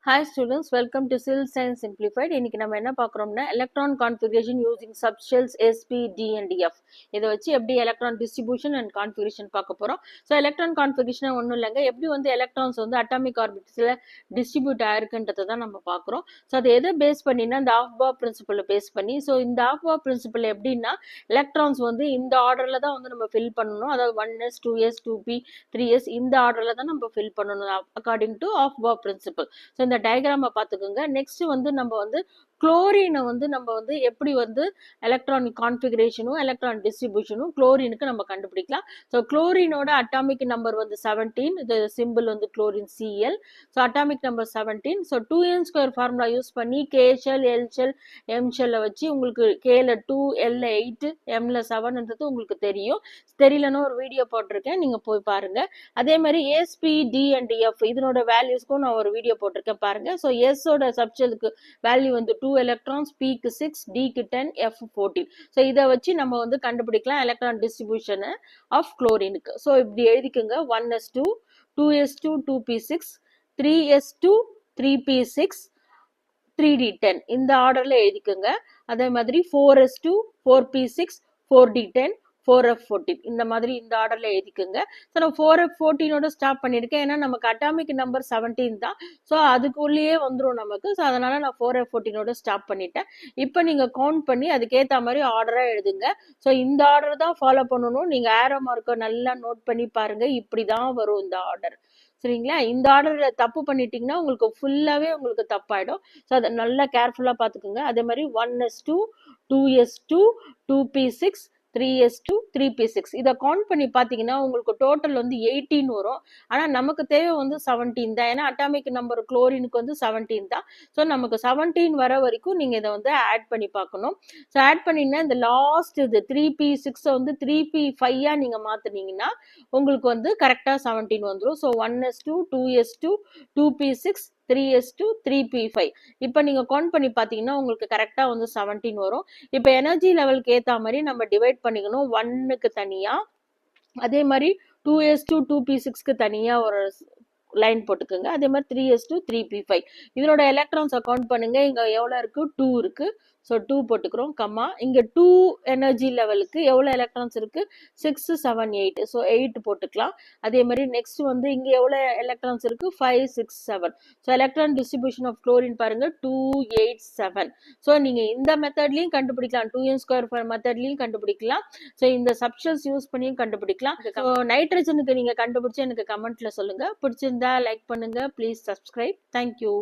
Hi students, welcome to Civil Science Simplified. இன்னைக்கு நம்ம என்ன பார்க்குறோம்னா electron configuration using subshells sp d and f. இதை வச்சு எப்படி எலக்ட்ரான் டிஸ்ட்ரிபியூஷன் அண்ட் கான்ஃபிகரேஷன் பார்க்க போறோம். ஸோ எலக்ட்ரான் கான்ஃபிகரேஷன் ஒன்றும் இல்லைங்க, எப்படி வந்து எலக்ட்ரான்ஸ் வந்து அட்டாமிக் ஆர்பிட்ஸில் டிஸ்ட்ரிபியூட் ஆயிருக்குன்றதை தான் நம்ம பார்க்குறோம். ஸோ அதை எதை பேஸ் பண்ணினா இந்த ஆஃப் பார் பிரின்சிபலை பேஸ் பண்ணி. ஸோ இந்த ஆஃப் பார் பிரின்சிபல் எப்படின்னா எலக்ட்ரான்ஸ் வந்து இந்த ஆர்டரில் தான் வந்து நம்ம ஃபில் பண்ணணும். அதாவது 1s 2s 2p 3s இந்த ஆர்டரில் தான் நம்ம ஃபில் பண்ணணும் according to Aufbau principle. So இந்த டயக்ராமை பார்த்துக்கோங்க. நெக்ஸ்ட் வந்து நம்ம வந்து குளோரினை வந்து நம்ம வந்து எப்படி வந்து எலக்ட்ரானிக் கான்ஃபிகரேஷனும் எலக்ட்ரான் டிஸ்ட்ரிபியூஷனும் குளோரினுக்கு நம்ம கண்டுபிடிக்கலாம். ஸோ குளோரினோட அட்டாமிக் நம்பர் வந்து 17, இது சிம்பிள் வந்து chlorine Cl. So atomic number 17. So 2n² formula use பண்ணி K shell L shell M ஷெல்லை வச்சு உங்களுக்கு Kல 2 L 8 Mல 7ன்றது உங்களுக்கு தெரியும். தெரியலன்னு ஒரு வீடியோ போட்டிருக்கேன், நீங்க போய் பாருங்க. அதே மாதிரி AsP D and F இதனோட வேல்யூஸ்க்கும் நான் ஒரு வீடியோ போட்டிருக்கேன் பாருங்க. ஸோ எஸ்ஸோட சப்ஷெலுக்கு வேல்யூ வந்து 2 எலக்ட்ரான்ஸ், பிக்கு 6, டிக்கு 10, எஃப் 14. ஸோ இதை வச்சு நம்ம வந்து கண்டுபிடிக்கலாம் எலக்ட்ரான் டிஸ்ட்ரிபியூஷன் ஆஃப் குளோரினுக்கு. ஸோ இப்படி எழுதிக்கோங்க. 1s2 2s2 2p6 3s2 3p6 3d10 இந்த ஆர்டர்ல எழுதிக்கோங்க. அதே மாதிரி 4s2 4p6 4d10 4f14 இந்த மாதிரி இந்த ஆர்டர்ல எழுதிக்கோங்க. ஸோ நான் 4f14ஓட ஸ்டாப் பண்ணியிருக்கேன், ஏன்னா நமக்கு அட்டாமிக் நம்பர் 17 தான். ஸோ அதுக்குள்ளேயே வந்துடும் நமக்கு. ஸோ அதனால நான் 4f14ஓட ஸ்டாப் பண்ணிட்டேன். இப்போ நீங்க கவுண்ட் பண்ணி அதுக்கேற்ற மாதிரி ஆர்டரா எழுதுங்க. ஸோ இந்த ஆர்டர் தான் ஃபாலோ பண்ணணும். நீங்க ஏரோ மார்க்கை நல்லா நோட் பண்ணி பாருங்க, இப்படிதான் வரும் இந்த ஆர்டர். சரிங்களா? இந்த ஆர்டர்ல தப்பு பண்ணிட்டீங்கன்னா உங்களுக்கு ஃபுல்லாவே உங்களுக்கு தப்பாயிடும். ஸோ அதை நல்லா கேர்ஃபுல்லா பார்த்துக்குங்க. அதே மாதிரி 1s2 2s2 2p6 3s2 3p6 இதை கவுண்ட் பண்ணி பார்த்தீங்கன்னா உங்களுக்கு டோட்டல் வந்து 18 வரும். ஆனால் நமக்கு தேவை வந்து 17 தான், ஏன்னா அட்டாமிக் நம்பர் குளோரினுக்கு வந்து 17 தான். ஸோ நமக்கு 17 வர வரைக்கும் நீங்கள் இதை வந்து ஆட் பண்ணி பார்க்கணும். ஸோ ஆட் பண்ணிங்கன்னா இந்த லாஸ்ட் இது 3p6 வந்து 3p5 நீங்கள் மாற்றினீங்கன்னா உங்களுக்கு வந்து கரெக்டாக 17 வந்துடும். So 1s2 2s2 2p6 3s2 3p5 இப்போ நீங்க கவுண்ட் பண்ணி பார்த்தீங்கன்னா உங்களுக்கு கரெக்டா வந்து 17 வரும். இப்போ எனர்ஜி லெவலுக்கு ஏற்ற மாதிரி நம்ம டிவைட் பண்ணிக்கணும். 1க்கு தனியா, அதே மாதிரி 2s2 2p6க்கு தனியா ஒரு லைன் போட்டுக்கோங்க. அதே மாதிரி 3s2 3p5 இதனோட எலக்ட்ரான்ஸ் கவுண்ட் பண்ணுங்க. இங்க எவ்வளவு இருக்கு? 2 இருக்கு. ஸோ 2 போட்டுக்கிறோம் கம்மா. இங்க 2 எனர்ஜி லெவலுக்கு எவ்வளவு எலக்ட்ரான்ஸ் இருக்கு? 6 7 8. ஸோ 8 போட்டுக்கலாம். அதே மாதிரி நெக்ஸ்ட் வந்து இங்க எவ்வளவு எலக்ட்ரான்ஸ் இருக்கு? 5 6 7. So electron distribution of chlorine பாருங்க 2 8 7. ஸோ நீங்க இந்த மெத்தட்லயும் கண்டுபிடிக்கலாம், 2n² மெத்தட்லயும் கண்டுபிடிக்கலாம். ஸோ இந்த சப்ஷெல்ஸ் யூஸ் பண்ணியும் கண்டுபிடிக்கலாம். ஸோ நைட்ரஜனுக்கு நீங்க கண்டுபிடிச்சு எனக்கு கமெண்ட்ல சொல்லுங்க. பிடிச்சிருந்தா லைக் பண்ணுங்க, ப்ளீஸ் சப்ஸ்கிரைப். தேங்க்யூ.